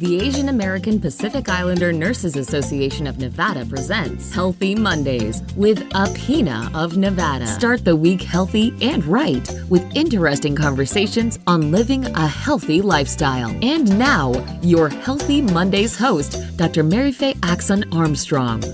The Asian American Pacific Islander Nurses Association of Nevada presents Healthy Mondays with AAPINA of Nevada. Start the week healthy and right with interesting conversations on living a healthy lifestyle. And now, your Healthy Mondays host, Dr. Marife Aczon-Armstrong.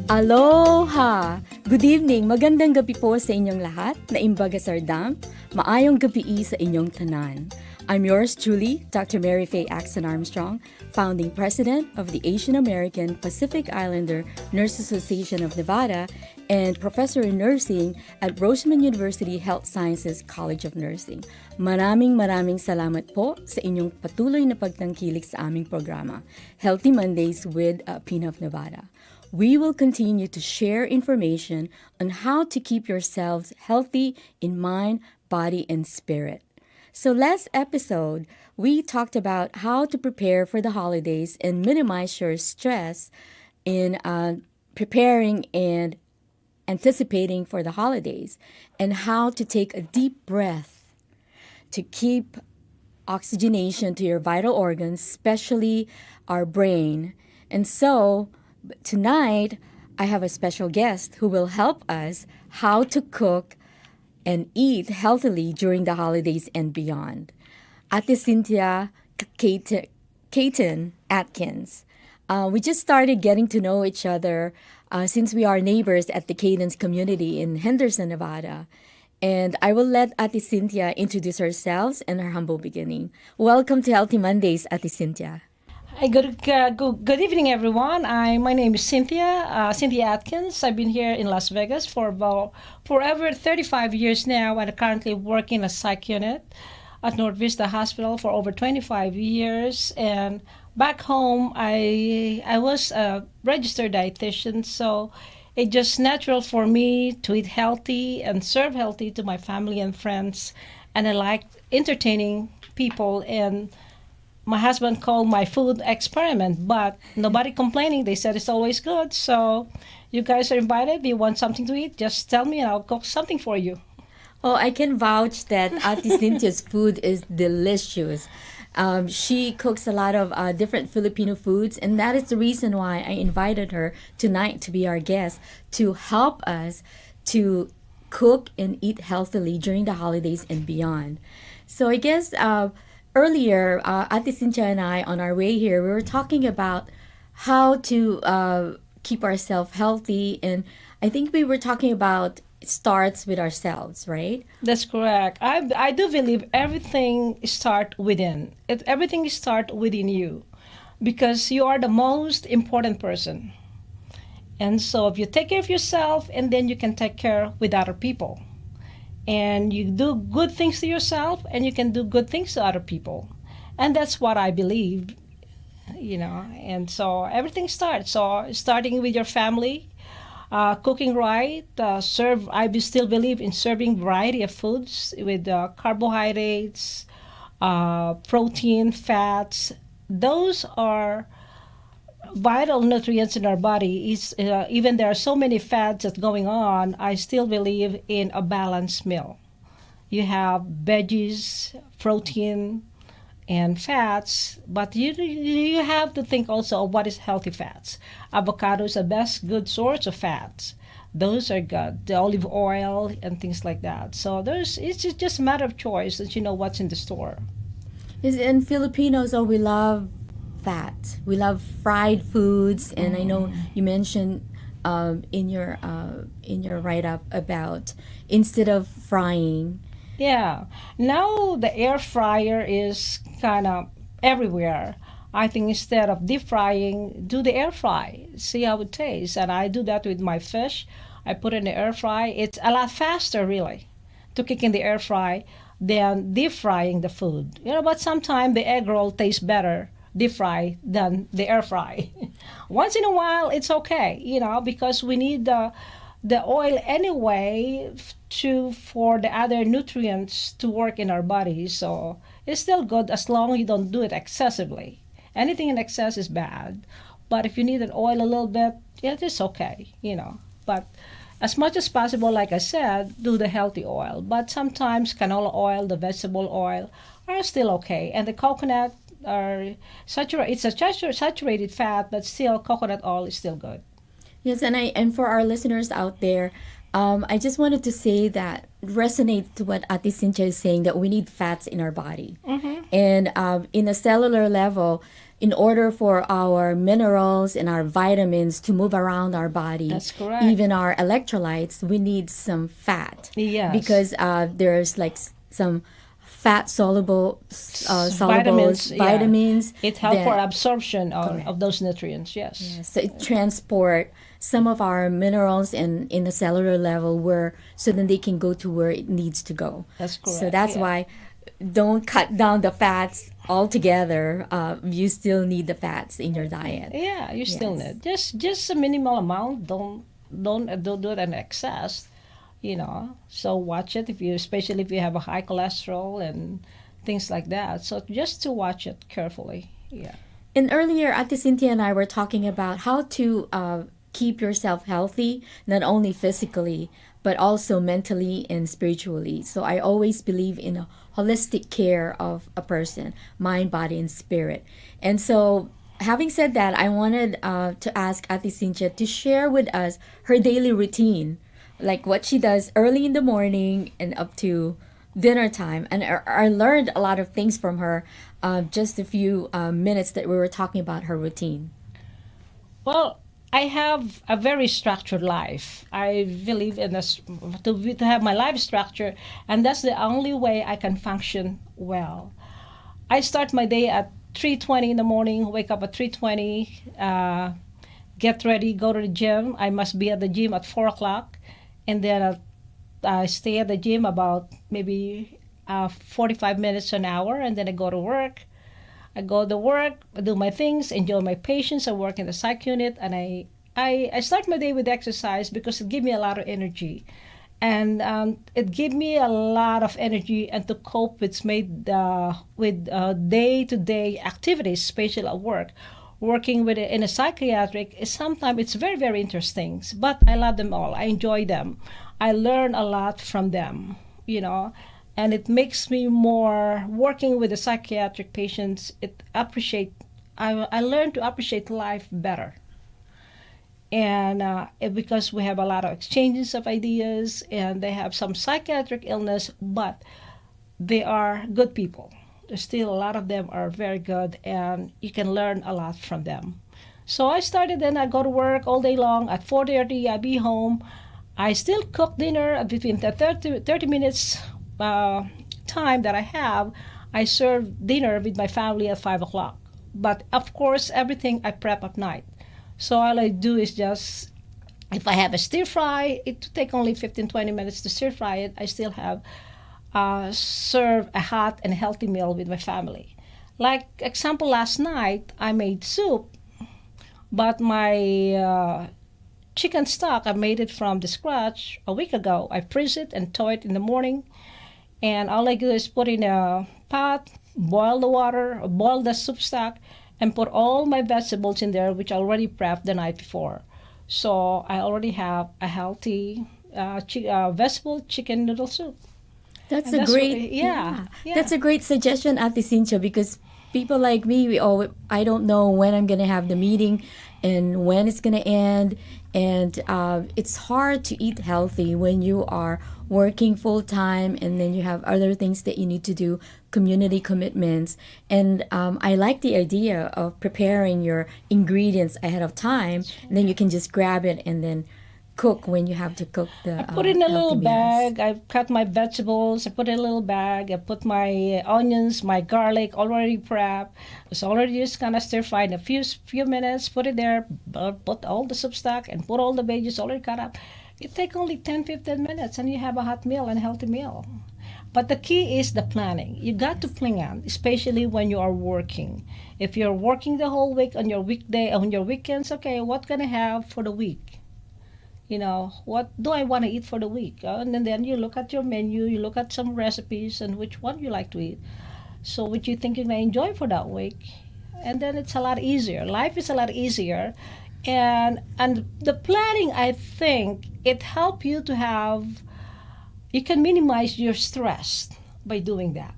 Aloha! Good evening! Magandang gabi po sa inyong lahat na imbaga sardam. Maayong gabi sa inyong tanan. I'm yours truly, Dr. Marife Aczon-Armstrong, founding president of the Asian American Pacific Islander Nurses Association of Nevada and professor in nursing at Roseman University Health Sciences College of Nursing. Maraming salamat po sa inyong patuloy na pagtangkilik sa aming programa, Healthy Mondays with AAPINA of Nevada. We will continue to share information on how to keep yourselves healthy in mind, body, and spirit. So last episode, we talked about how to prepare for the holidays and minimize your stress in preparing and anticipating for the holidays, and how to take a deep breath to keep oxygenation to your vital organs, especially our brain. And so tonight, I have a special guest who will help us how to cook and eat healthily during the holidays and beyond. Ate Cynthia Caton Atkins. We just started getting to know each other since we are neighbors at the Cadence community in Henderson, Nevada. And I will let Ate Cynthia introduce herself and her humble beginning. Welcome to Healthy Mondays, Ate Cynthia. Hi, good evening, everyone. My name is Cynthia Atkins. I've been here in Las Vegas for over 35 years now, and currently working a psych unit at North Vista Hospital for over 25 years. And back home, I was a registered dietitian, so it's just natural for me to eat healthy and serve healthy to my family and friends. And I like entertaining people, and my husband called my food experiment, but nobody complaining. They said it's always good. So you guys are invited. If you want something to eat, just tell me and I'll cook something for you. Oh, I can vouch that Ate Cynthia's food is delicious. She cooks a lot of different Filipino foods, and that is the reason why I invited her tonight to be our guest, to help us to cook and eat healthily during the holidays and beyond. So I guess earlier, Ate Cynthia and I, on our way here, we were talking about how to keep ourselves healthy. And I think we were talking about it starts with ourselves, right? That's correct. I do believe everything starts within. Everything starts within you, because you are the most important person. And so if you take care of yourself, and then you can take care with other people. And you do good things to yourself, and you can do good things to other people. And that's what I believe, and so everything starts. So starting with your family, cooking right, I still believe in serving variety of foods with carbohydrates, protein, fats. Those are vital nutrients in our body. Even there are so many fads that's going on, I still believe in a balanced meal. You have veggies, protein, and fats, but you have to think also of what is healthy fats. Avocado is the best good source of fats. Those are good. The olive oil and things like that. So it's just a matter of choice that you know what's in the store. And Filipinos, we love fat. We love fried foods, and I know you mentioned in your write-up about instead of frying. Yeah. Now the air fryer is kind of everywhere. I think instead of deep frying, do the air fry. See how it tastes. And I do that with my fish. I put it in the air fry. It's a lot faster, really, to cook in the air fry than deep frying the food. But sometimes the egg roll tastes better deep fry than the air fry. Once in a while, it's okay, because we need the oil anyway for the other nutrients to work in our bodies. So it's still good as long as you don't do it excessively. Anything in excess is bad. But if you need an oil a little bit, it's okay, But as much as possible, like I said, do the healthy oil. But sometimes canola oil, the vegetable oil, are still okay. And the coconut are saturated. It's a saturated fat, but still coconut oil is still good. Yes, and for our listeners out there, I just wanted to say that resonate to what Ate Cynthia is saying, that we need fats in our body. And in a cellular level, in order for our minerals and our vitamins to move around our body, That's correct. even our electrolytes, we need some fat. Yes. Because there's like some fat soluble Vitamins, vitamins. It helps that- for absorption Correct. of those nutrients. Yes. So it transport some of our minerals in a cellular level where so then they can go to where it needs to go. That's correct. So that's yeah. why don't cut down the fats altogether. You still need the fats in your diet. Yeah, you still Yes. need just a minimal amount. Don't do it in excess. So watch it especially if you have a high cholesterol and things like that. So just to watch it carefully. Yeah. And earlier, Ate Cynthia and I were talking about how to keep yourself healthy, not only physically, but also mentally and spiritually. So I always believe in a holistic care of a person, mind, body, and spirit. And so, having said that, I wanted to ask Ate Cynthia to share with us her daily routine, like what she does early in the morning and up to dinner time. And I learned a lot of things from her just a few minutes that we were talking about her routine. Well, I have a very structured life. I believe in to have my life structure, and that's the only way I can function well. I start my day at 3:20 in the morning. Wake up at 3:20. Get ready. Go to the gym. I must be at the gym at 4 o'clock, and then I stay at the gym about maybe 45 minutes to an hour, and then I go to work. I go to work, I do my things, enjoy my patients. I work in the psych unit, and I start my day with exercise because it gives me a lot of energy. And it gives me a lot of energy and to cope with day-to-day activities, especially at work. Working in a psychiatric, sometimes it's very, very interesting, but I love them all. I enjoy them. I learn a lot from them, and it makes me more working with the psychiatric patients. I learn to appreciate life better, and because we have a lot of exchanges of ideas, and they have some psychiatric illness, but they are good people. There's still a lot of them are very good, and you can learn a lot from them. So I started, then I go to work all day long. At 4:30 I be home. I still cook dinner between the 30 minutes time that I have. I serve dinner with my family at 5 o'clock. But of course, everything I prep at night. So all I do is just, if I have a stir fry, it will take only 15-20 minutes to stir fry it. I still have serve a hot and healthy meal with my family. Like example, last night I made soup, but my chicken stock, I made it from the scratch a week ago. I freeze it and thaw it in the morning, and all I do is put in a pot, boil the water, boil the soup stock, and put all my vegetables in there, which I already prepped the night before. So I already have a healthy vegetable chicken noodle soup. That's And a that's great, what- yeah. That's a great suggestion, Ate Cynthia, because people like me, I don't know when I'm gonna have the meeting, and when it's gonna end, and it's hard to eat healthy when you are working full time, and then you have other things that you need to do, community commitments, and I like the idea of preparing your ingredients ahead of time, and then you can just grab it and then cook when you have to cook the I put it in a healthy little meals. bag. I cut my vegetables. I put it in a little bag. I put my onions, my garlic already prepped. It's already just kind of stir fried in a few minutes. Put it there. Put all the soup stock and put all the veggies already cut up. It takes only 10-15 minutes, and you have a hot meal and a healthy meal. But the key is the planning. You got to plan, especially when you are working. If you're working the whole week on your weekday, on your weekends, okay, what can I have for the week? What do I want to eat for the week? And then you look at your menu, you look at some recipes and which one you like to eat. So what you think you're going to enjoy for that week. And then it's a lot easier. Life is a lot easier. And the planning, I think, it helps you you can minimize your stress by doing that.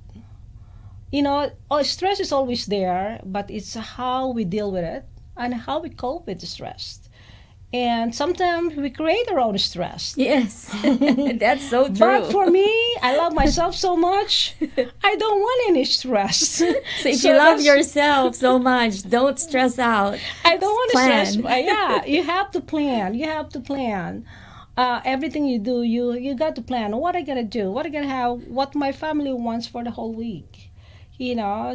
Stress is always there, but it's how we deal with it and how we cope with the stress. And sometimes we create our own stress. Yes, that's so true. But for me, I love myself so much, I don't want any stress. So if you love yourself so much, don't stress out. I don't want to stress. Plan. Yeah, you have to plan. You have to plan. Everything you do, you got to plan. What I gotta do? What I gotta have? What my family wants for the whole week.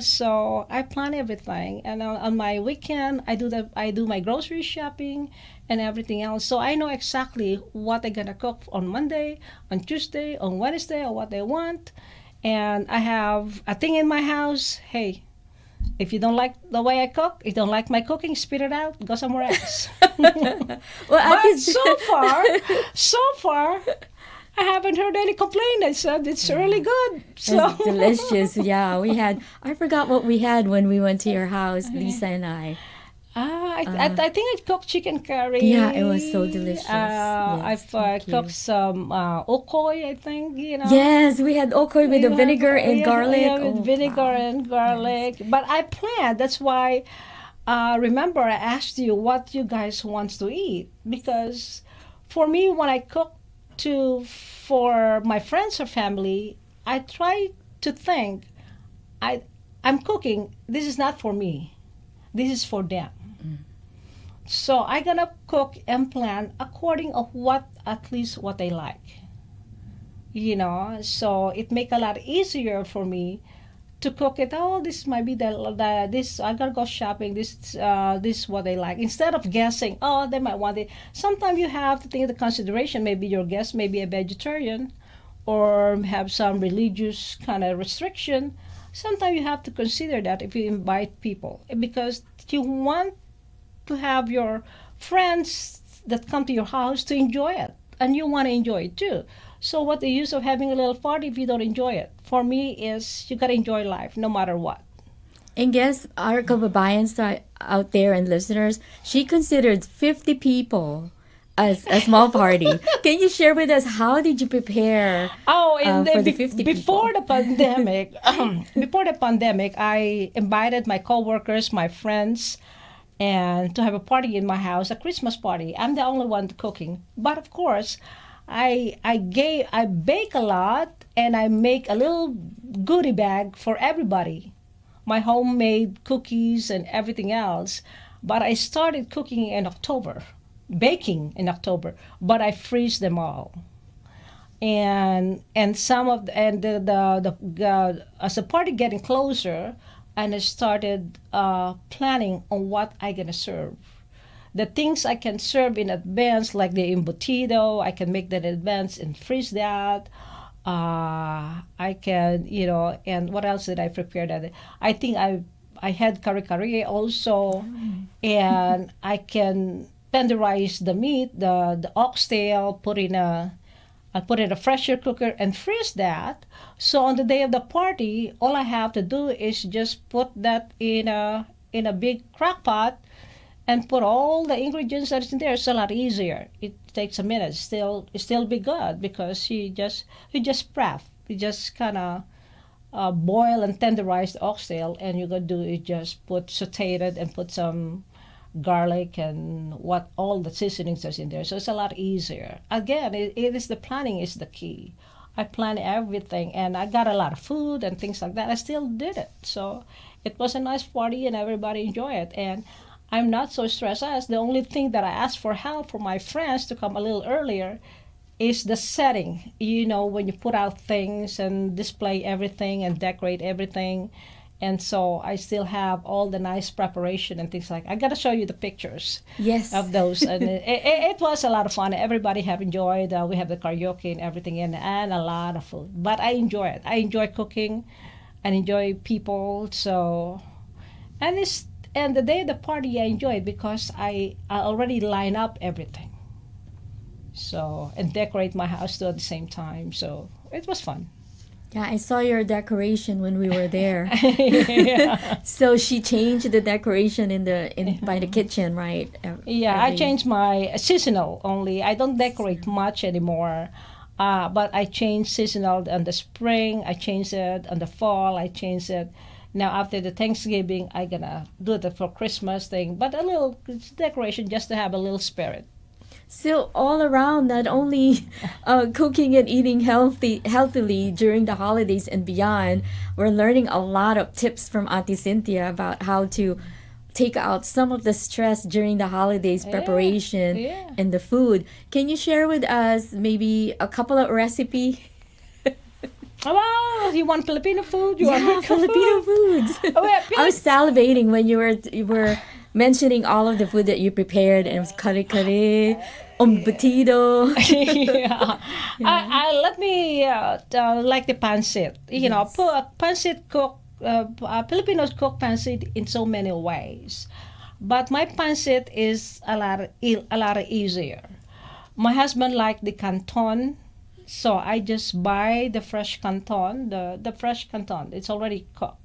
So I plan everything, and on my weekend I do my grocery shopping and everything else. So I know exactly what I'm gonna cook on Monday, on Tuesday, on Wednesday, or what they want. And I have a thing in my house. Hey, if you don't like the way I cook, if you don't like my cooking, spit it out, go somewhere else. Well, But so far, I haven't heard any complaint. I said it's really good. So it's delicious. Yeah, I forgot what we had when we went to your house, Lisa and I. I think I cooked chicken curry. Yeah, it was so delicious. I've cooked some okoy, I think, Yes, we had okoy with the vinegar and garlic. Yeah, with vinegar and garlic. Yes. But I planned. That's why, remember, I asked you what you guys want to eat. Because for me, when I cook for my friends or family, I try to think, I'm cooking, this is not for me. This is for them. So I gonna cook and plan according of at least what they like. So it make a lot easier for me to cook it. Oh, this might be this. I gotta go shopping. This is what they like. Instead of guessing, oh, they might want it. Sometimes you have to take into consideration. Maybe your guest may be a vegetarian, or have some religious kind of restriction. Sometimes you have to consider that if you invite people, because you want to have your friends that come to your house to enjoy it, and you want to enjoy it too. So what the use of having a little party if you don't enjoy it? For me is you got to enjoy life no matter what. And guess our kababayans out there and listeners, she considered 50 people as a small party. Can you share with us how did you prepare for the 50 before people? the pandemic? Before the pandemic, I invited my coworkers, my friends, and to have a party in my house, a Christmas party. I'm the only one cooking, but of course, I bake a lot, and I make a little goodie bag for everybody, my homemade cookies and everything else. But I started cooking in October, baking in October, but I freeze them all. And some of the as the party getting closer, and I started planning on what I gonna serve. The things I can serve in advance, like the embutido, I can make that in advance and freeze that. I can, and what else did I prepare that? I think I had kare-kare also, and I can tenderize the meat, the oxtail, I put it in a pressure cooker and freeze that. So on the day of the party, all I have to do is just put that in a big crock pot and put all the ingredients that's in there. It's a lot easier. It takes a minute. It still be good because you just prep. You just kind of boil and tenderize the oxtail, and you're gonna do is just saute it and put some garlic and all the seasonings that's in there. So it's a lot easier. Again, it is the planning is the key. I plan everything, and I got a lot of food and things like that. I still did it. So it was a nice party, and everybody enjoyed it. And I'm not so stressed out. The only thing that I asked for help from my friends to come a little earlier is the setting. When you put out things and display everything and decorate everything. And so I still have all the nice preparation and things like that. I got to show you the pictures of those. And it was a lot of fun. Everybody have enjoyed. We have the karaoke and everything and a lot of food. But I enjoy it. I enjoy cooking and enjoy people. So, and the day of the party I enjoy it because I already line up everything. So, and decorate my house too at the same time. So it was fun. Yeah, I saw your decoration when we were there. Yeah. So she changed the decoration by the kitchen, right? Yeah, I changed my seasonal only. I don't decorate much anymore. But I changed seasonal in the spring. I changed it in the fall. I changed it. Now after the Thanksgiving, I gonna do it for Christmas thing, but a little decoration just to have a little spirit. So all around, not only cooking and eating healthily during the holidays and beyond, we're learning a lot of tips from Auntie Cynthia about how to take out some of the stress during the holidays preparation yeah. and the food. Can you share with us maybe a couple of recipe? Well, you want Filipino food? You want Yeah, Mexican Filipino food? foods. Oh, yeah, I was salivating when you were mentioning all of the food that you prepared, and it was kare-kare, embutido. Yeah. Let me like the pancit. You know, pancit cook. Filipinos cook pancit in so many ways, but my pancit is a lot easier. My husband liked the canton, so I just buy the fresh canton, the fresh canton. It's already cooked.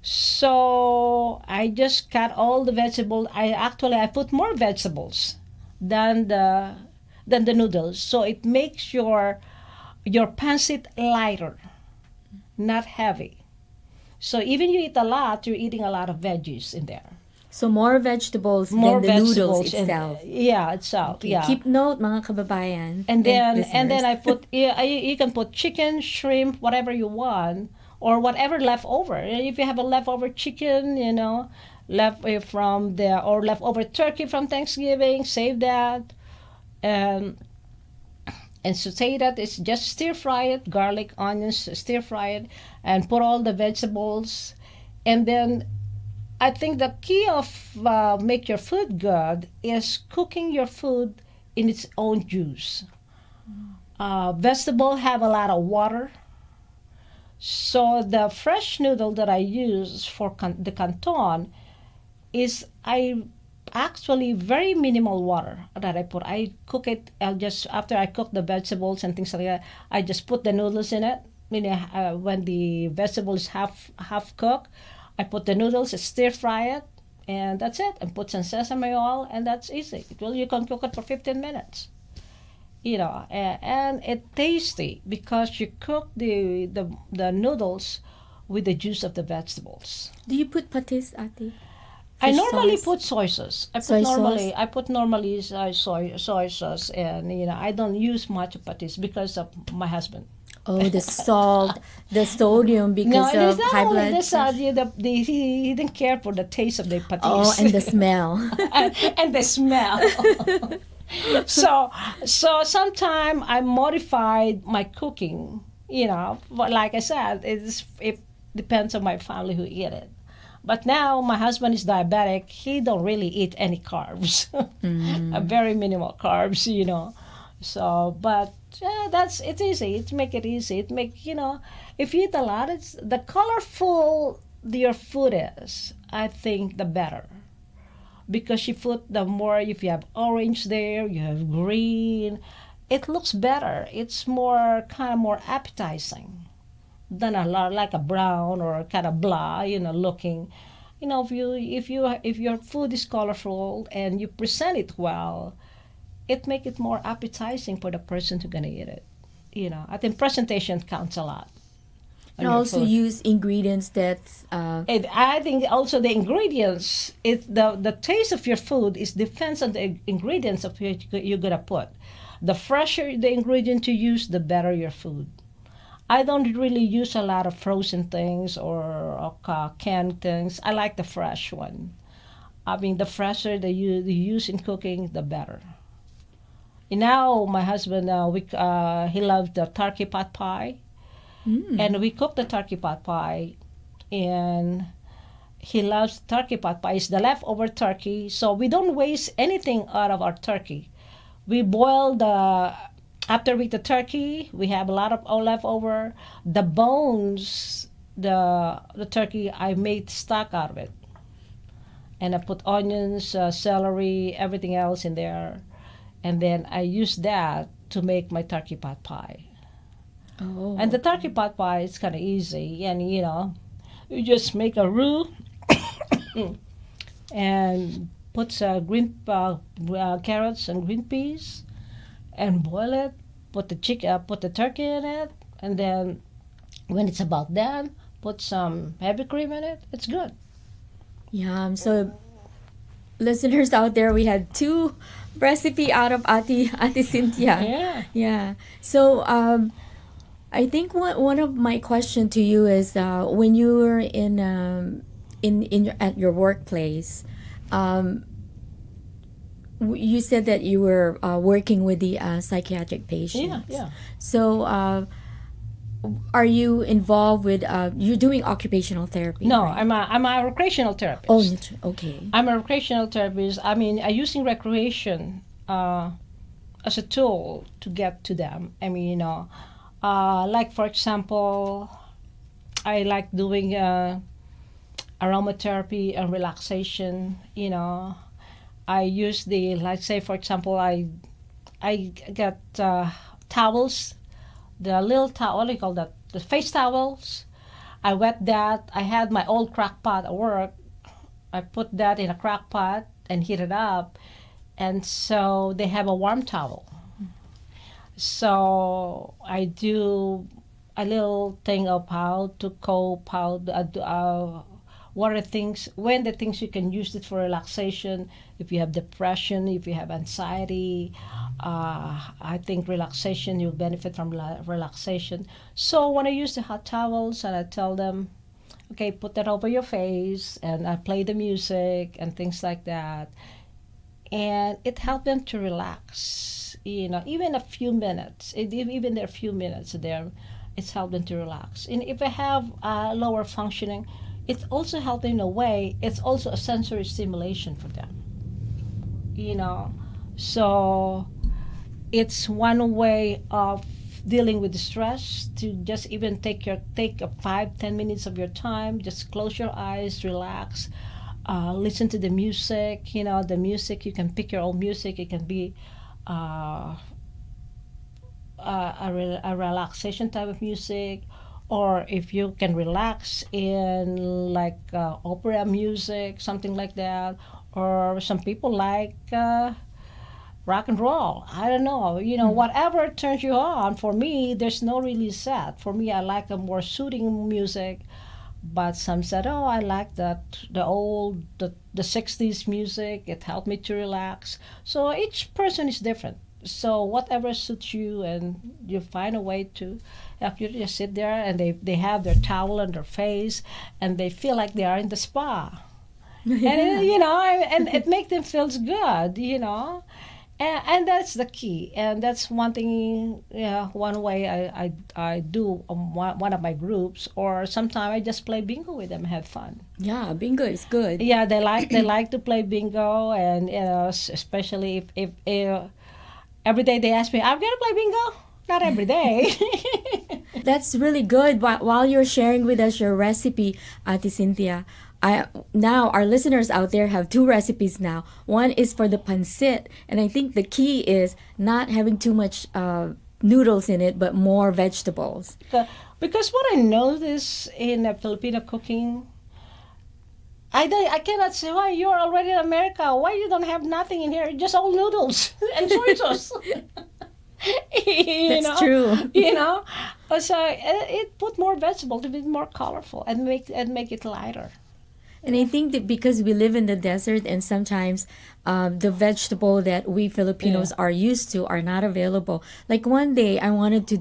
So I just cut all the vegetables. I put more vegetables than the noodles, so it makes your pancit lighter, not heavy. So even you eat a lot, you're eating a lot of veggies in there. So more vegetables More than the noodles vegetables itself. itself. Okay. Yeah. Keep note, mga kababayan. And then listeners. I put you can put chicken, shrimp, whatever you want, or whatever leftover. If you have a leftover chicken, you know, leftover turkey from Thanksgiving, save that, and saute that. It's just stir fry it, garlic, onions, stir fry it, and put all the vegetables, and then I think the key of make your food good is cooking your food in its own juice. Vegetable have a lot of water, so the fresh noodle that I use for the canton is I actually very minimal water that I put. I cook it. I'll just after I cook the vegetables and things like that, I just put the noodles in it. When the vegetables half cooked, I put the noodles, stir fry it, and that's it. And put some sesame oil, and that's easy. You can cook it for 15 minutes. You know, and it's tasty because you cook the noodles with the juice of the vegetables. Do you put patis, Ate? I Fish normally sauce? put soy sauce. Soy sauce? I put normally soy sauce, and you know I don't use much of patis because of my husband. Oh, the salt, the sodium because No, it of is not high only blood this. pressure. He didn't care for the taste of the patis. Oh, and the smell. and the smell. so sometimes I modified my cooking. You know, but like I said, it depends on my family who eat it. But now my husband is diabetic. He don't really eat any carbs, very minimal carbs. You know, so but yeah, it's easy. It make it easy. It make if you eat a lot, it's the colorful your food is. I think the better. Because you put the more, if you have orange there, you have green, it looks better. It's more kind of more appetizing than a lot like a brown or kind of blah, looking. If your food is colorful and you present it well, it make it more appetizing for the person who's gonna eat it. I think presentation counts a lot. And also use ingredients that's I think also the ingredients, the taste of your food is depends on the ingredients of which you're gonna put. The fresher the ingredient you use, the better your food. I don't really use a lot of frozen things or canned things. I like the fresh one. I mean, the fresher you use in cooking, the better. And now my husband, he loves the turkey pot pie. And we cook the turkey pot pie, and he loves turkey pot pie. It's the leftover turkey, so we don't waste anything out of our turkey. We boil after we eat the turkey, we have a lot of leftover. The bones, the turkey, I made stock out of it. And I put onions, celery, everything else in there. And then I use that to make my turkey pot pie. Oh. And the turkey pot pie is kind of easy, and you just make a roux and put green carrots and green peas, and boil it, put the turkey in it, and then when it's about done, put some heavy cream in it. It's good. Yeah, so listeners out there, we had two recipe out of Ate Cynthia. Yeah. Yeah. So I think one of my question to you is when you were at your workplace, you said that you were working with the psychiatric patients. Yeah. So are you involved with you're doing occupational therapy? No, right? I'm a recreational therapist. Oh, okay. I'm a recreational therapist. I mean, I'm using recreation as a tool to get to them. I mean, like for example, I like doing aromatherapy and relaxation. I use let's say for example, I get towels, the little towel, what do you call that? The face towels. I wet that. I had my old crock pot at work. I put that in a crock pot and heat it up, and so they have a warm towel. So I do a little thing of how to cope, what are things you can use it for relaxation. If you have depression, if you have anxiety, I think relaxation, you'll benefit from relaxation. So when I use the hot towels and I tell them, okay, put that over your face, and I play the music and things like that, and it helped them to relax. Even a few minutes, even there are few minutes there, it's helped them to relax. And if I have lower functioning, it's also helping in a way. It's also a sensory stimulation for them. So it's one way of dealing with the stress, to just even take a 5-10 minutes of your time, just close your eyes, relax, listen to the music. The music, you can pick your own music. It can be a relaxation type of music, or if you can relax in like opera music, something like that, or some people like rock and roll. I don't know, whatever turns you on. For me, there's no really set. For me, I like a more soothing music. But some said, oh, I like the 60s music. It helped me to relax. So each person is different. So whatever suits you, and you find a way to help you to just sit there, and they have their towel on their face, and they feel like they are in the spa. Yeah. And it makes them feel good, And that's the key, and that's one thing. One way I do one of my groups, or sometimes I just play bingo with them, have fun. Yeah, bingo is good. Yeah, they like to play bingo, and especially if every day they ask me, I'm gonna play bingo. Not every day. That's really good. While you're sharing with us your recipe, Ate Cynthia, now our listeners out there have two recipes now. One is for the pancit, and I think the key is not having too much noodles in it, but more vegetables. Because what I notice in Filipino cooking, I cannot say, why you're already in America, why you don't have nothing in here, just all noodles and soy sauce. That's true. So it put more vegetables to be more colorful and make it lighter. And I think that because we live in the desert, and sometimes the vegetable that we Filipinos are used to are not available. Like one day I wanted to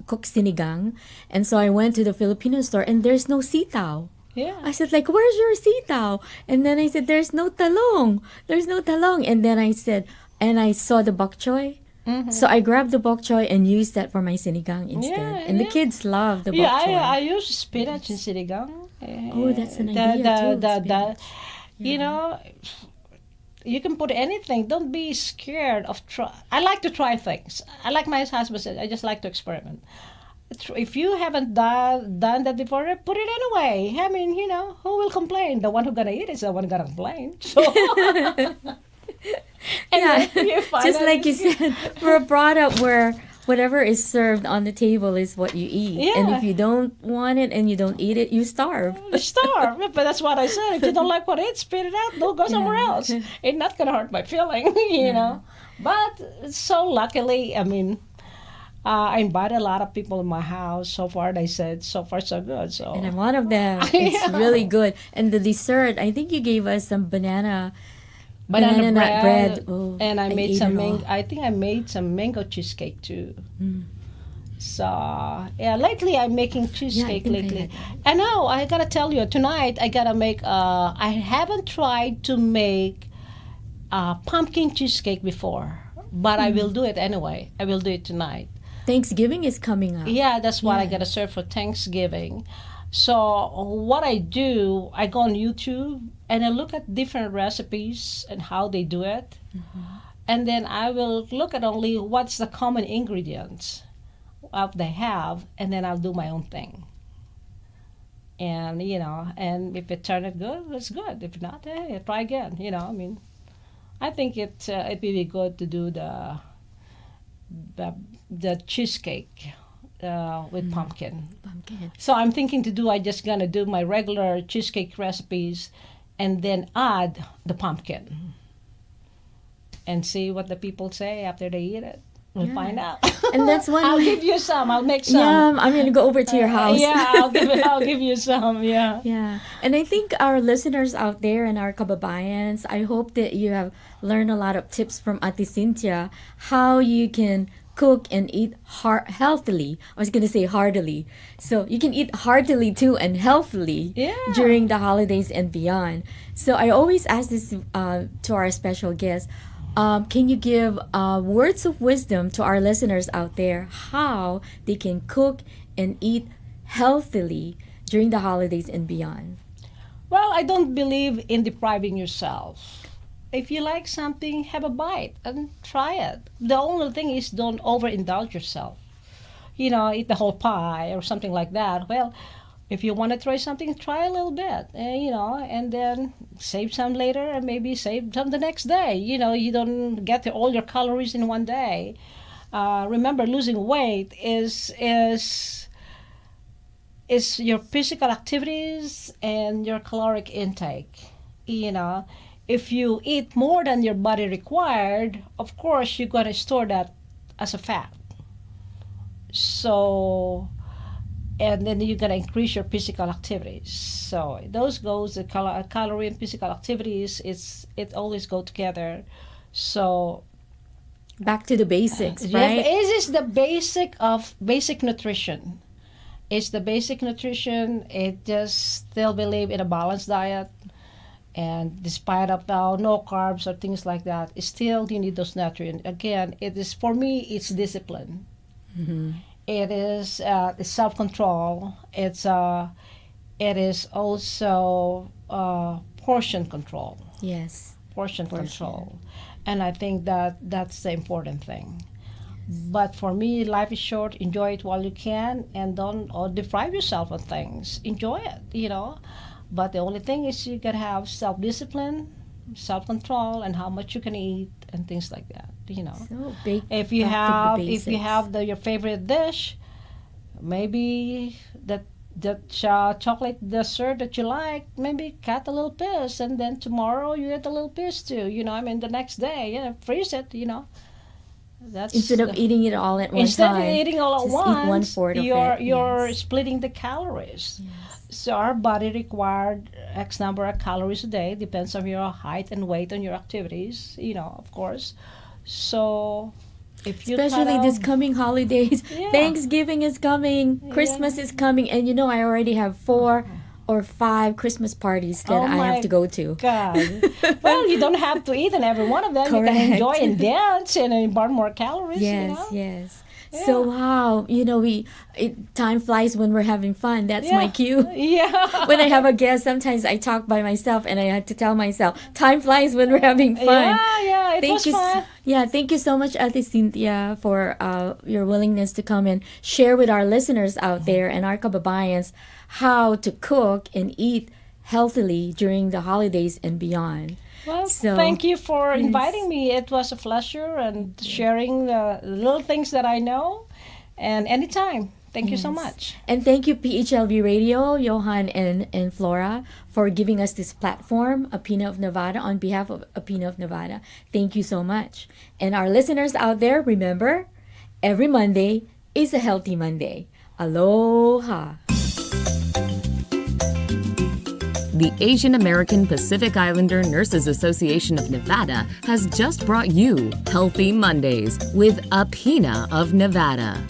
cook sinigang, and so I went to the Filipino store, and there's no sitaw. Yeah. I said, like, where's your sitaw? And then I said, there's no talong. And then I said, and I saw the bok choy. Mm-hmm. So I grabbed the bok choy and used that for my sinigang instead. And the kids love the bok choy. Yeah, I use spinach in sinigang. Oh, that's an idea too. You can put anything. Don't be scared of try. I like to try things. I like my husband said, I just like to experiment. If you haven't done that before, put it anyway. I mean, who will complain? The one who's gonna eat is the one who's gonna complain. So. Yeah, just like you said, we're brought up where whatever is served on the table is what you eat. Yeah. And if you don't want it and you don't eat it, you starve. Starve. But that's what I said. If you don't like what it is, spit it out. Don't go somewhere else. It's not going to hurt my feeling, But so luckily, I mean, I invited a lot of people in my house. So far, they said, so far, so good. So And I'm one of them. It's really good. And the dessert, I think you gave us some banana nut bread. Oh, and I made ate some it all. I think I made some mango cheesecake too. So yeah, lately I'm making cheesecake think I lately. had that. And now I gotta tell you, tonight I gotta make. I haven't tried to make pumpkin cheesecake before, but I will do it anyway. I will do it tonight. Thanksgiving is coming up. Yeah, that's what I Yes. gotta serve for Thanksgiving. So what I do, I go on YouTube and I look at different recipes and how they do it, and then I will look at only what's the common ingredients they have, and then I'll do my own thing. And and if it turned out good, it's good. If not, hey, try again. I mean, I think it'd be good to do the the cheesecake with pumpkin. Pumpkin. So I'm thinking to do. I just gonna do my regular cheesecake recipes, and then add the pumpkin, and see what the people say after they eat it. We'll find out. And that's one I'll way. give you some. I'll make some. Yeah, I'm gonna go over to your house. Yeah, I'll give you some. Yeah. Yeah, and I think our listeners out there and our kababayans, I hope that you have learned a lot of tips from Ate Cynthia how you can cook and eat healthily. I was gonna say heartily, so you can eat heartily too and healthily Yeah. during the holidays and beyond. So I always ask this to our special guests. Can you give words of wisdom to our listeners out there how they can cook and eat healthily during the holidays and beyond? Well, I don't believe in depriving yourself. If you like something, have a bite and try it. The only thing is don't overindulge yourself. Eat the whole pie or something like that. Well, if you want to try something, try a little bit, and then save some later and maybe save some the next day. You don't get all your calories in one day. Remember, losing weight is your physical activities and your caloric intake. If you eat more than your body required, of course you're going to store that as a fat. So, and then you're going to increase your physical activities. So those goes the calorie and physical activities. It always go together. So Back to the basics, yes, right? it is the basic nutrition. It's the basic nutrition. It just still believe in a balanced diet, and despite of now no carbs or things like that, still you need those nutrients. Again, it is for me. It's discipline. It is self control. It is also portion control. Yes. Portion control, and I think that's the important thing. But for me, life is short. Enjoy it while you can, and don't deprive yourself of things. Enjoy it. But the only thing is you gotta have self-discipline, self-control, and how much you can eat and things like that. So If you back to the have basics. your favorite dish, maybe that chocolate dessert that you like, maybe cut a little piece, and then tomorrow you eat a little piece too. I mean the next day, freeze it. That's Instead of eating it all at one instead time, of eating all at just once, eat one-fourth of you're it. you're Yes. splitting the calories. Yes. So our body required X number of calories a day, depends on your height and weight and your activities, of course. So if you Especially this coming holidays. Yeah. Thanksgiving is coming, Christmas is coming, and I already have 4 or 5 Christmas parties that Oh I my have to go to. God. Well, you don't have to eat in every one of them. You Correct. can enjoy and dance and burn more calories. Yes, yes. So wow, time flies when we're having fun. That's my Yeah. cue. Yeah. When I have a guest, sometimes I talk by myself and I have to tell myself, time flies when we're having fun. Yeah, it was you, fun. thank you so much, Ate Cynthia, for your willingness to come and share with our listeners out there and our kababayans how to cook and eat healthily during the holidays and beyond. Well, So, thank you for yes. inviting me. It was a pleasure and sharing the little things that I know. And anytime. Thank you so Yes. much. And thank you, PHLV Radio, Johan and Flora, for giving us this platform, AAPINA of Nevada, on behalf of AAPINA of Nevada. Thank you so much. And our listeners out there, remember, every Monday, is a Healthy Monday. Aloha! The Asian American Pacific Islander Nurses Association of Nevada has just brought you Healthy Mondays with AAPINA of Nevada.